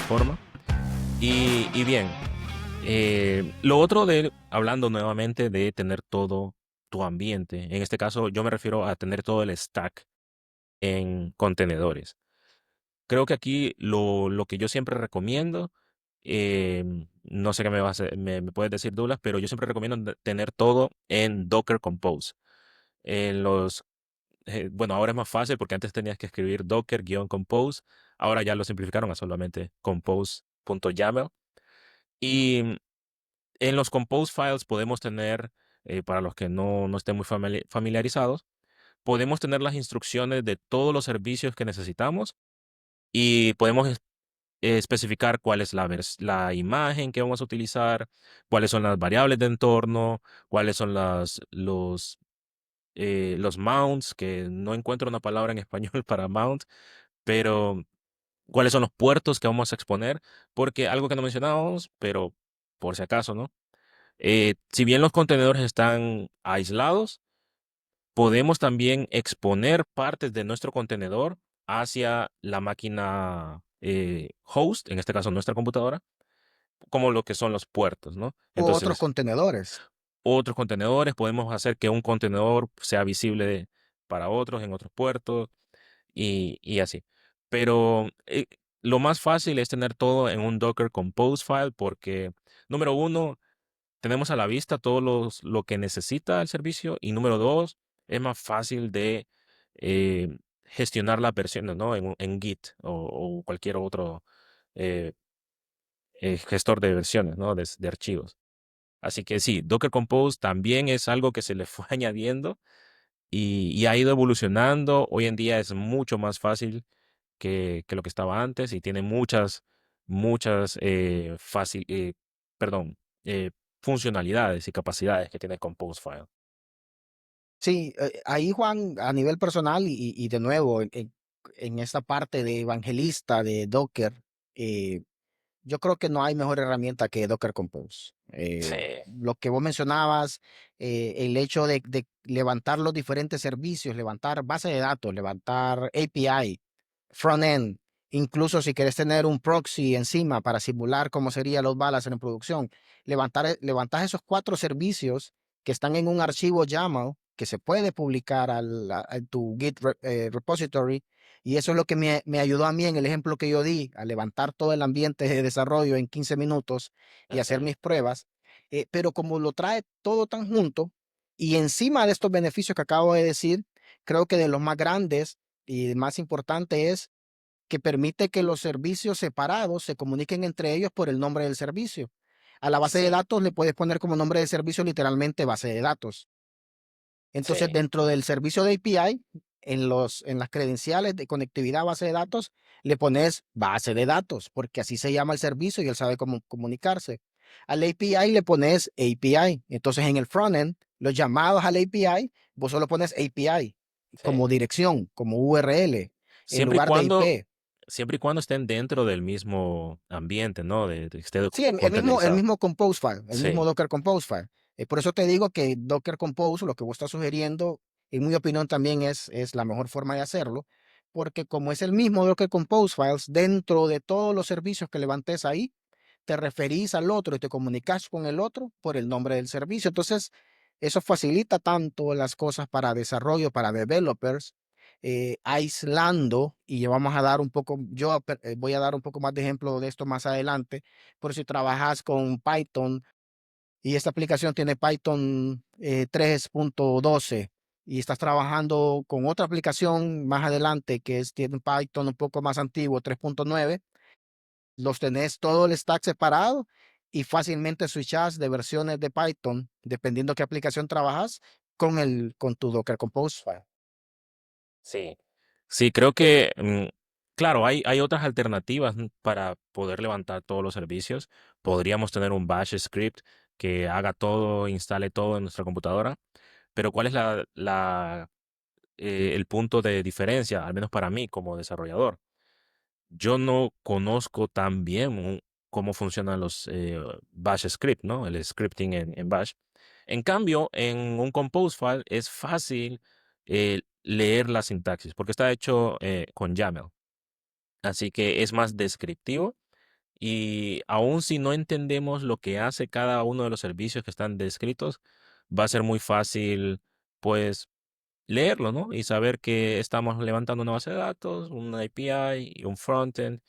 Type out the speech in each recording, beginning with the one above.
forma. Y bien, lo otro hablando nuevamente de tener todo tu ambiente, en este caso yo me refiero a tener todo el stack en contenedores. Creo que aquí lo que yo siempre recomiendo, no sé qué me puedes decir, Douglas, pero yo siempre recomiendo tener todo en Docker Compose. En bueno, ahora es más fácil porque antes tenías que escribir Docker-Compose, ahora ya lo simplificaron a solamente compose.yaml. Y en los Compose files podemos tener, para los que no estén muy familiarizados, podemos tener las instrucciones de todos los servicios que necesitamos y podemos especificar cuál es la imagen que vamos a utilizar, cuáles son las variables de entorno, cuáles son los mounts, que no encuentro una palabra en español para mount, pero cuáles son los puertos que vamos a exponer, porque algo que no mencionábamos, pero por si acaso, ¿no? Si bien los contenedores están aislados, podemos también exponer partes de nuestro contenedor hacia la máquina host, en este caso nuestra computadora, como lo que son los puertos, ¿no? U otros Entonces, contenedores. otros contenedores, podemos hacer que un contenedor sea visible para otros en otros puertos y así. Pero lo más fácil es tener todo en un Docker Compose file porque, número uno, tenemos a la vista lo que necesita el servicio y número dos, es más fácil de gestionar las versiones, ¿no? En Git o cualquier otro eh, gestor de versiones, ¿no? De archivos. Así que sí, Docker Compose también es algo que se le fue añadiendo y ha ido evolucionando. Hoy en día es mucho más fácil que lo que estaba antes y tiene muchas perdón, funcionalidades y capacidades que tiene Compose File. Sí, ahí Juan, a nivel personal y de nuevo, en esta parte de evangelista de Docker, eh, yo creo que no hay mejor herramienta que Docker Compose. Sí, Lo que vos mencionabas, el hecho de levantar los diferentes servicios, levantar base de datos, levantar API, front-end, incluso si quieres tener un proxy encima para simular cómo serían los balas en producción, levantar esos cuatro servicios que están en un archivo YAML que se puede publicar a tu Git repository. Y eso es lo que me ayudó a mí en el ejemplo que yo di, a levantar todo el ambiente de desarrollo en 15 minutos y hacer ujú, mis pruebas. Pero como lo trae todo tan junto y encima de estos beneficios que acabo de decir, creo que de los más grandes y más importante es que permite que los servicios separados se comuniquen entre ellos por el nombre del servicio. A la base de sí, datos le puedes poner como nombre de servicio literalmente base de datos. Entonces, sí, dentro del servicio de API, en las credenciales de conectividad a base de datos, le pones base de datos, porque así se llama el servicio y él sabe cómo comunicarse. Al API le pones API. Entonces, en el frontend, los llamados al API, vos solo pones API sí. como dirección, como URL, en Siempre y lugar de cuando, IP. siempre y cuando estén dentro del mismo ambiente, ¿no? De que esté Sí, el containerizado. mismo Compose file, el mismo Sí, Docker Compose file. Por eso te digo que Docker Compose, lo que vos estás sugiriendo, en mi opinión también es la mejor forma de hacerlo, porque como es el mismo Docker Compose files, dentro de todos los servicios que levantes ahí, te referís al otro y te comunicas con el otro por el nombre del servicio. Entonces, eso facilita tanto las cosas para desarrollo, para developers, aislando, y ya vamos a dar un poco, voy a dar un poco más de ejemplo de esto más adelante, por si trabajas con Python y esta aplicación tiene Python 3.12 y estás trabajando con otra aplicación más adelante tiene un Python un poco más antiguo, 3.9, los tenés todo el stack separado y fácilmente switchas de versiones de Python, dependiendo qué aplicación trabajas, con tu Docker Compose file. sí. Sí, creo que, claro, hay otras alternativas para poder levantar todos los servicios. Podríamos tener un bash script que haga todo, instale todo en nuestra computadora, pero ¿cuál es el punto de diferencia, al menos para mí como desarrollador? Yo no conozco tan bien cómo funcionan los bash script, ¿no? El scripting en bash. En cambio, en un compose file es fácil leer la sintaxis porque está hecho con YAML. Así que es más descriptivo Y aun si no entendemos lo que hace cada uno de los servicios que están descritos, va a ser muy fácil, pues, leerlo, ¿no? Y saber que estamos levantando una base de datos, un API y un frontend,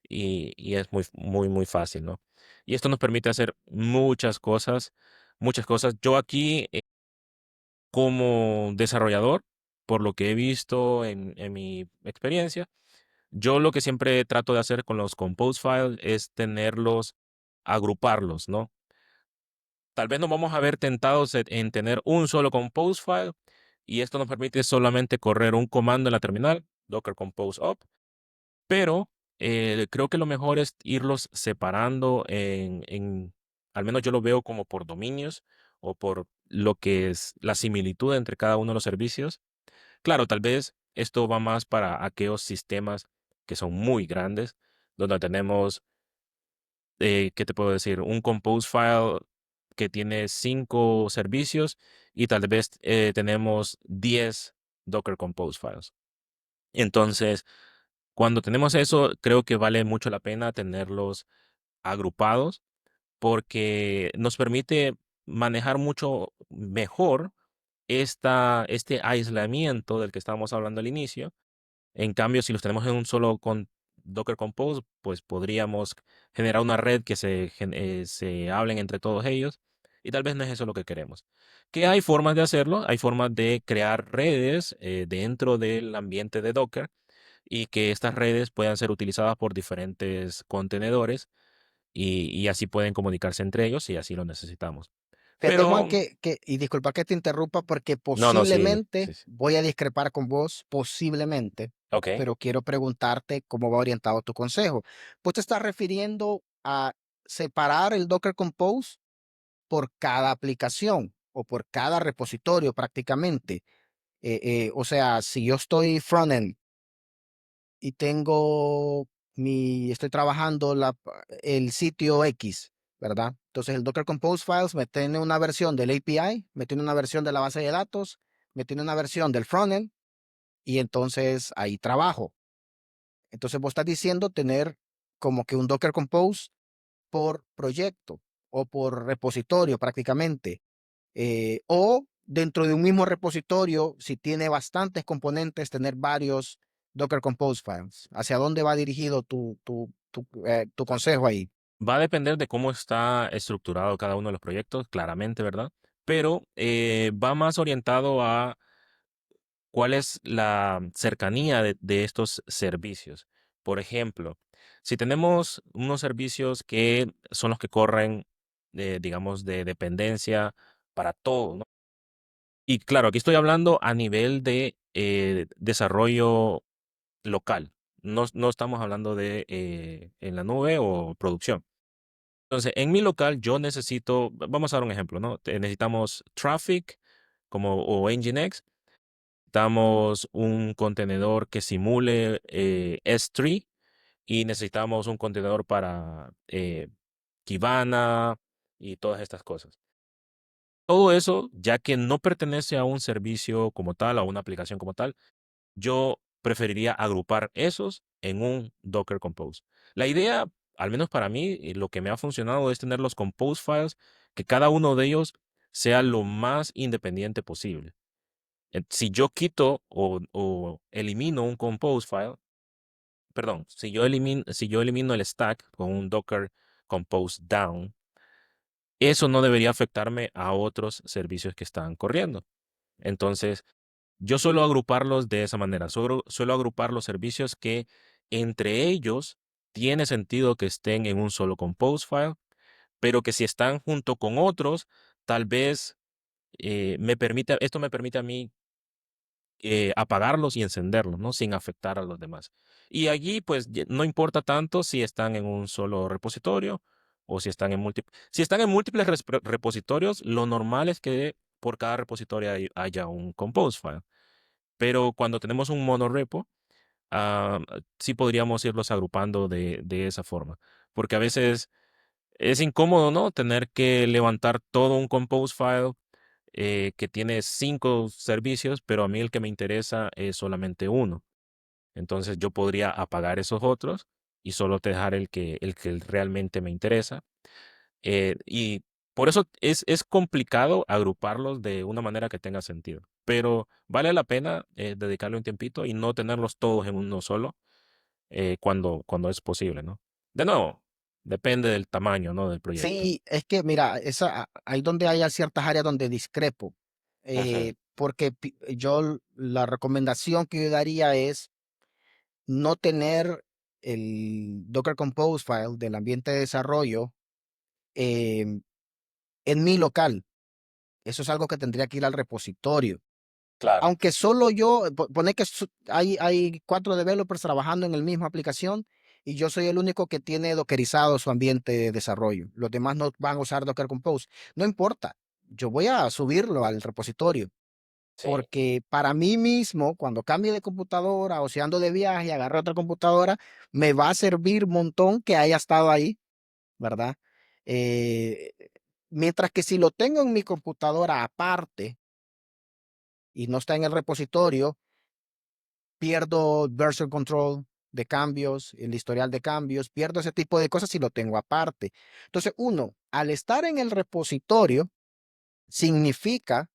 y es muy, muy, muy fácil, ¿no? Y esto nos permite hacer muchas cosas, muchas cosas. Yo aquí, como desarrollador, por lo que he visto en mi experiencia, yo lo que siempre trato de hacer con los compose files es tenerlos, agruparlos, ¿no? Tal vez nos vamos a ver tentados en tener un solo compose file y esto nos permite solamente correr un comando en la terminal, docker compose up, pero creo que lo mejor es irlos separando al menos yo lo veo como por dominios o por lo que es la similitud entre cada uno de los servicios. Claro, tal vez esto va más para aquellos sistemas que son muy grandes, donde tenemos, ¿qué te puedo decir? Un compose file que tiene 5 servicios y tal vez tenemos 10 Docker Compose files. Entonces, cuando tenemos eso, creo que vale mucho la pena tenerlos agrupados porque nos permite manejar mucho mejor este aislamiento del que estábamos hablando al inicio. En cambio, si los tenemos en un solo con Docker Compose, pues podríamos generar una red que se hablen entre todos ellos y tal vez no es eso lo que queremos. Que hay formas de hacerlo, hay formas de crear redes dentro del ambiente de Docker y que estas redes puedan ser utilizadas por diferentes contenedores y así pueden comunicarse entre ellos si así lo necesitamos. Fíjate, Juan, Pero, y disculpa que te interrumpa porque no, no, sí, posiblemente sí, sí. voy a discrepar con vos, posiblemente, Ok. pero quiero preguntarte cómo va orientado tu consejo. ¿Vos te estás refiriendo a separar el Docker Compose por cada aplicación o por cada repositorio prácticamente? O sea, si yo estoy frontend y estoy trabajando el sitio X, ¿verdad? Entonces el Docker Compose Files me tiene una versión del API, me tiene una versión de la base de datos, me tiene una versión del frontend y entonces ahí trabajo. Entonces vos estás diciendo tener como que un Docker Compose por proyecto o por repositorio prácticamente. O dentro de un mismo repositorio, si tiene bastantes componentes, tener varios Docker Compose files. ¿Hacia dónde va dirigido tu consejo ahí? Va a depender de cómo está estructurado cada uno de los proyectos, claramente, ¿verdad? Pero va más orientado a cuál es la cercanía de estos servicios. Por ejemplo, si tenemos unos servicios que son los que corren, digamos, de dependencia para todo, ¿no? Y claro, aquí estoy hablando a nivel de desarrollo local. No, no estamos hablando de en la nube o producción. Entonces, en mi local yo necesito, vamos a dar un ejemplo, ¿no? Necesitamos Traffic o Nginx, necesitamos un contenedor que simule S3 y necesitamos un contenedor para Kibana y todas estas cosas. Todo eso, ya que no pertenece a un servicio como tal, a una aplicación como tal, yo preferiría agrupar esos en un Docker Compose. La idea, al menos para mí, y lo que me ha funcionado es tener los Compose files, que cada uno de ellos sea lo más independiente posible. Si yo quito o elimino un Compose file, perdón, si yo elimino el stack con un Docker Compose down, eso no debería afectarme a otros servicios que están corriendo. Entonces, yo suelo agruparlos de esa manera. Suelo agrupar los servicios que entre ellos tiene sentido que estén en un solo compose file, pero que si están junto con otros, tal vez esto me permite a mí apagarlos y encenderlos, ¿no? Sin afectar a los demás. Y allí, pues, no importa tanto si están en un solo repositorio o si están en múltiples. Si están en múltiples repositorios, lo normal es que por cada repositorio haya un compose file. Pero cuando tenemos un monorepo, ah, sí podríamos irlos agrupando de esa forma. Porque a veces es incómodo, ¿no? Tener que levantar todo un compose file que tiene 5 servicios, pero a mí el que me interesa es solamente uno. Entonces yo podría apagar esos otros y solo te dejar el que realmente me interesa. Y por eso es complicado agruparlos de una manera que tenga sentido. Pero vale la pena dedicarle un tiempito y no tenerlos todos en uno solo cuando es posible, ¿no? De nuevo, depende del tamaño, ¿no? Del proyecto. Sí, es que mira, ahí donde hay ciertas áreas donde discrepo, Ujú, porque la recomendación que yo daría es no tener el Docker Compose file del ambiente de desarrollo em, en mi local. Eso es algo que tendría que ir al repositorio. claro. Aunque solo yo, pone que hay 4 developers trabajando en la misma aplicación y yo soy el único que tiene dockerizado su ambiente de desarrollo. Los demás no van a usar Docker Compose. No importa, yo voy a subirlo al repositorio Sí, porque para mí mismo, cuando cambie de computadora o si ando de viaje y agarre otra computadora, me va a servir un montón que haya estado ahí, ¿verdad? Eh, Mientras que si lo tengo en mi computadora aparte y no está en el repositorio, pierdo version control de cambios, el historial de cambios, pierdo ese tipo de cosas si lo tengo aparte. Entonces, uno, al estar en el repositorio, significa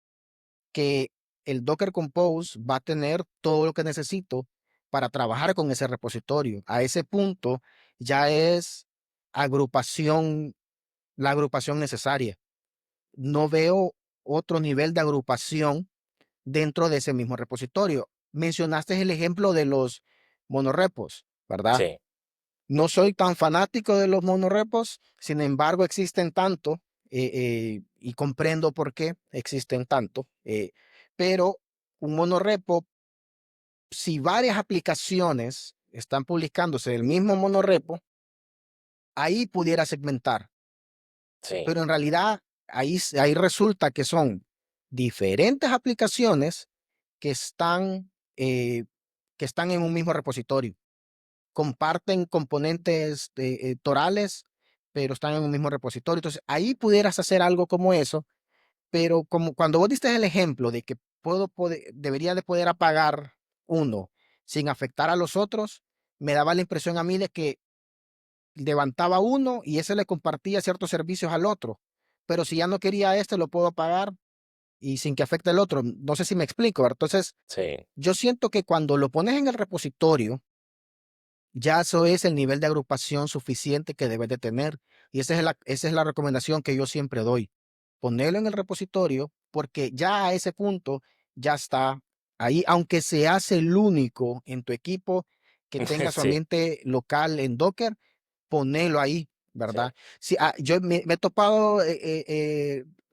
que el Docker Compose va a tener todo lo que necesito para trabajar con ese repositorio. A ese punto ya es agrupación, la agrupación necesaria. No veo otro nivel de agrupación dentro de ese mismo repositorio. Mencionaste el ejemplo de los monorepos, ¿verdad? sí, No soy tan fanático de los monorepos, sin embargo existen tanto y comprendo por qué existen tanto, pero un monorepo, si varias aplicaciones están publicándose del mismo monorepo, ahí pudiera segmentar, sí, pero en realidad ahí resulta que son diferentes aplicaciones que están, eh, que están en un mismo repositorio. Comparten componentes torales, pero están en un mismo repositorio. Entonces, ahí pudieras hacer algo como eso, pero como cuando vos diste el ejemplo de que debería de poder apagar uno sin afectar a los otros, me daba la impresión a mí de que levantaba uno y ese le compartía ciertos servicios al otro. Pero si ya no quería este, lo puedo apagar y sin que afecte al otro. No sé si me explico, ¿verdad? Entonces, sí. yo siento que cuando lo pones en el repositorio, ya eso es el nivel de agrupación suficiente que debes de tener. Y esa es la recomendación que yo siempre doy. Ponerlo en el repositorio porque ya a ese punto ya está ahí, aunque seas el único en tu equipo que tenga su Sí, ambiente local en Docker, ponelo ahí, sí, ¿verdad? Sí, yo me he topado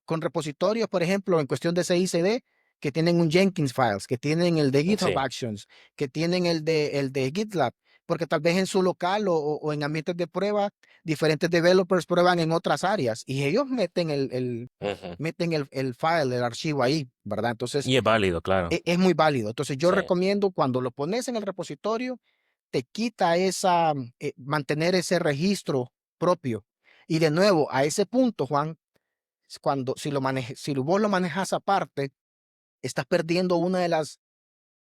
con repositorios, por ejemplo, en cuestión de CICD, que tienen un Jenkins Files, que tienen el de GitHub sí. Actions, que tienen el de GitLab, porque tal vez en su local o en ambientes de prueba, diferentes developers prueban en otras áreas y ellos Ujú. meten el file, el archivo ahí, ¿verdad? Entonces, Y es válido, claro. es muy válido. Entonces, yo Sí, recomiendo cuando lo pones en el repositorio, te quita mantener ese registro propio. Y de nuevo, a ese punto, Juan, si vos lo manejas aparte, estás perdiendo una de las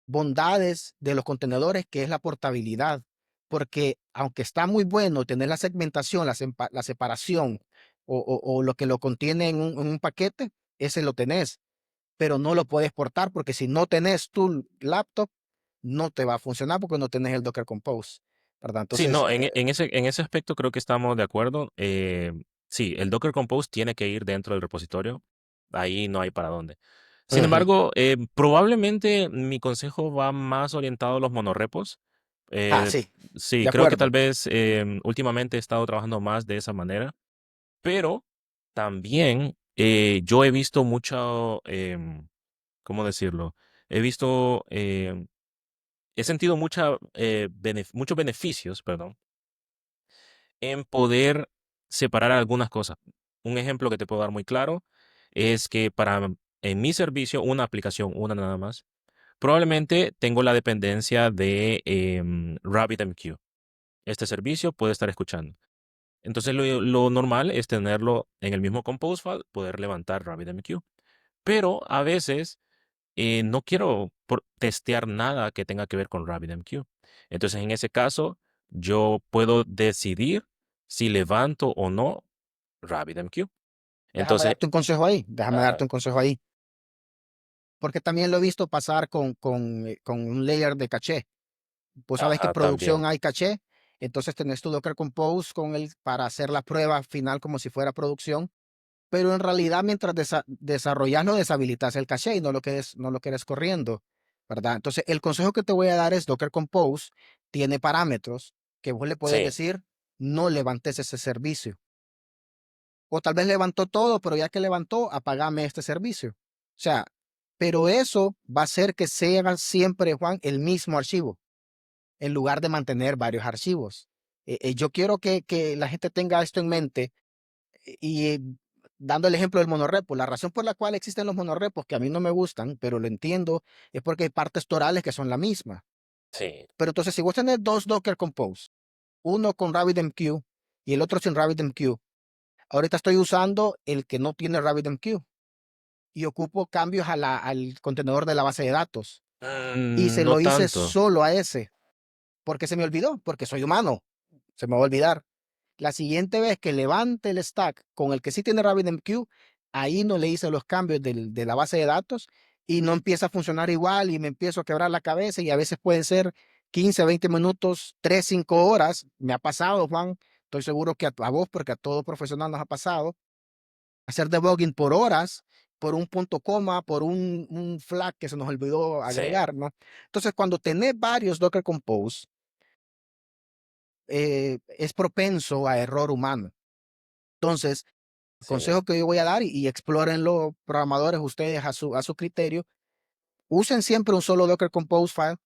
bondades de los contenedores, que es la portabilidad. Porque aunque está muy bueno tener la segmentación, la separación o lo que lo contiene en un paquete, ese lo tenés, pero no lo puedes portar porque si no tenés tu laptop, no te va a funcionar porque no tenés el Docker Compose, ¿verdad? sí, Entonces, no, en ese aspecto creo que estamos de acuerdo. Sí, el Docker Compose tiene que ir dentro del repositorio. Ahí no hay para dónde. Sin ujú. embargo, probablemente mi consejo va más orientado a los monorepos. Eh, Sí, sí, de creo que acuerdo. tal vez últimamente he estado trabajando más de esa manera, pero también yo he visto mucho, ¿cómo decirlo? He visto, he sentido muchos beneficios, perdón, en poder separar algunas cosas. Un ejemplo que te puedo dar muy claro es que en mi servicio, una aplicación, una nada más, probablemente tengo la dependencia de RabbitMQ. Este servicio puede estar escuchando. Entonces lo normal es tenerlo en el mismo Compose file, poder levantar RabbitMQ. Pero a veces no quiero testear nada que tenga que ver con RabbitMQ. Entonces en ese caso yo puedo decidir si levanto o no RabbitMQ. Déjame Entonces, darte un consejo ahí, déjame darte ajá, un consejo ahí, porque también lo he visto pasar con un layer de caché. Pues sabes que en ajá, producción también. hay caché, entonces tenés tu Docker Compose con el, para hacer la prueba final como si fuera producción, pero en realidad mientras desarrollas no deshabilitas el caché y no lo quedes corriendo, ¿verdad? Entonces el consejo que te voy a dar es Docker Compose tiene parámetros que vos le puedes Sí. decir no levantes ese servicio. O tal vez levantó todo, pero ya que levantó, apagame este servicio. O sea, pero eso va a hacer que sea siempre, Juan, el mismo archivo en lugar de mantener varios archivos. Yo quiero que la gente tenga esto en mente y dando el ejemplo del monorepo, la razón por la cual existen los monorepos, que a mí no me gustan, pero lo entiendo, es porque hay partes torales que son la misma. Sí. Pero entonces, si vos tenés dos Docker Compose, uno con RabbitMQ y el otro sin RabbitMQ, ahorita estoy usando el que no tiene RabbitMQ y ocupo cambios al contenedor de la base de datos. Y se No lo hice tanto. solo a ese, porque se me olvidó, porque soy humano, se me va a olvidar. La siguiente vez que levante el stack con el que sí tiene RabbitMQ, ahí no le hice los cambios de la base de datos y no empieza a funcionar igual y me empiezo a quebrar la cabeza y a veces pueden ser 15, 20 minutos, 3, 5 horas. Me ha pasado, Juan. Estoy seguro que a vos, porque a todo profesional nos ha pasado, hacer debugging por horas, por un punto coma, por un flag que se nos olvidó Sí. agregar, ¿no? Entonces, cuando tenés varios Docker Compose, es propenso a error humano. Entonces, el Sí. consejo que yo voy a dar y explórenlo, programadores, ustedes a su criterio, usen siempre un solo Docker Compose file,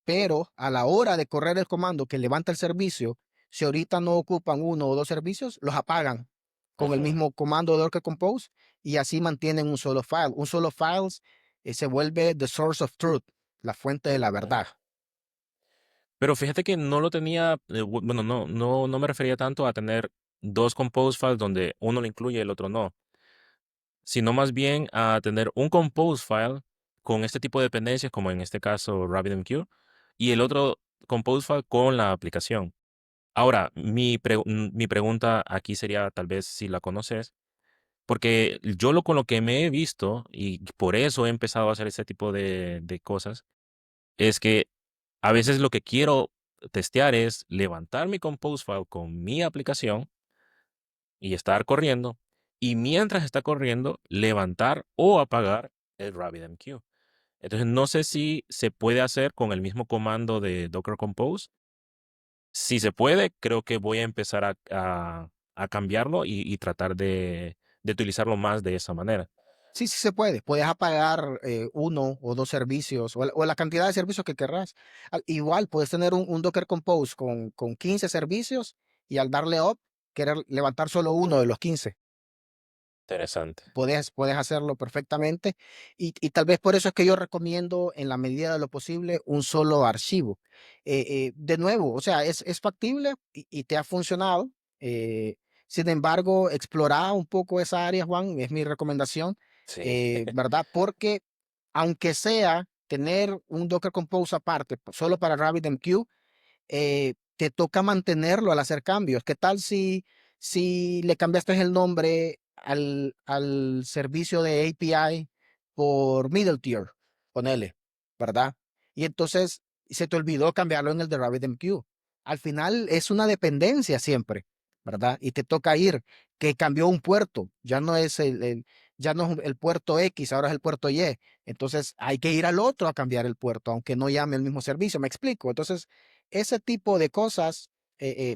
pero a la hora de correr el comando que levanta el servicio, si ahorita no ocupan uno o dos servicios, los apagan con el Ujú. mismo comando de Docker Compose y así mantienen un solo file. Un solo file se vuelve the source of truth, la fuente de la Ujú. verdad. Pero fíjate que no lo tenía, bueno, no me refería tanto a tener dos compose files donde uno lo incluye y el otro no, sino más bien a tener un compose file con este tipo de dependencias, como en este caso RabbitMQ, y el otro compose file con la aplicación. Ahora, mi pregunta aquí sería, tal vez si la conoces, porque yo con lo que me he visto, y por eso he empezado a hacer este tipo de cosas, es que a veces lo que quiero testear es levantar mi compose file con mi aplicación y estar corriendo, y mientras está corriendo, levantar o apagar el RabbitMQ. Entonces, no sé si se puede hacer con el mismo comando de Docker Compose. Si se puede, creo que voy a empezar a cambiarlo y tratar de utilizarlo más de esa manera. Sí, sí se puede. Puedes apagar uno o dos servicios o la cantidad de servicios que querrás. Igual puedes tener un Docker Compose con 15 servicios y al darle up, querer levantar solo uno de los 15. Interesante. Puedes hacerlo perfectamente y tal vez por eso es que yo recomiendo en la medida de lo posible un solo archivo. De nuevo, o sea, es factible y te ha funcionado. eh, Sin embargo, explorar un poco esa área, Juan, es mi recomendación, Sí. ¿verdad? Porque aunque sea tener un Docker Compose aparte, solo para RabbitMQ, te toca mantenerlo al hacer cambios. ¿Qué tal si le cambiaste el nombre al servicio de API por middle tier? Ponele, ¿verdad? Y entonces se te olvidó cambiarlo en el de RabbitMQ. Al final es una dependencia siempre, ¿verdad? Y te toca ir, que cambió un puerto, ya no es ya no es el puerto X, ahora es el puerto Y. Entonces hay que ir al otro a cambiar el puerto, aunque no llame el mismo servicio. ¿Me explico? Entonces, ese tipo de cosas,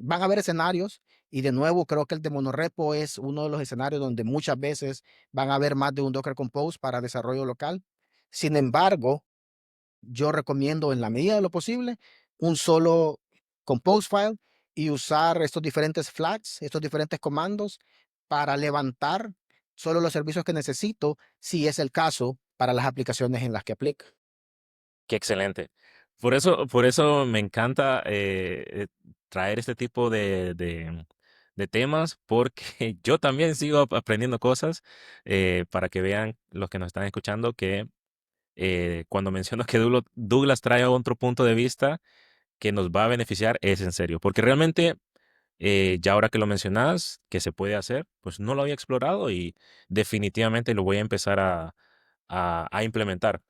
van a haber escenarios y de nuevo creo que el de monorepo es uno de los escenarios donde muchas veces van a haber más de un Docker Compose para desarrollo local. Sin embargo, yo recomiendo en la medida de lo posible un solo Compose file y usar estos diferentes flags, estos diferentes comandos para levantar solo los servicios que necesito, si es el caso, para las aplicaciones en las que aplica. Qué excelente. Por eso me encanta traer este tipo de temas, porque yo también sigo aprendiendo cosas para que vean los que nos están escuchando que cuando menciono que Douglas trae otro punto de vista, que nos va a beneficiar es en serio, porque realmente ya ahora que lo mencionas, que se puede hacer, pues no lo había explorado y definitivamente lo voy a empezar a implementar.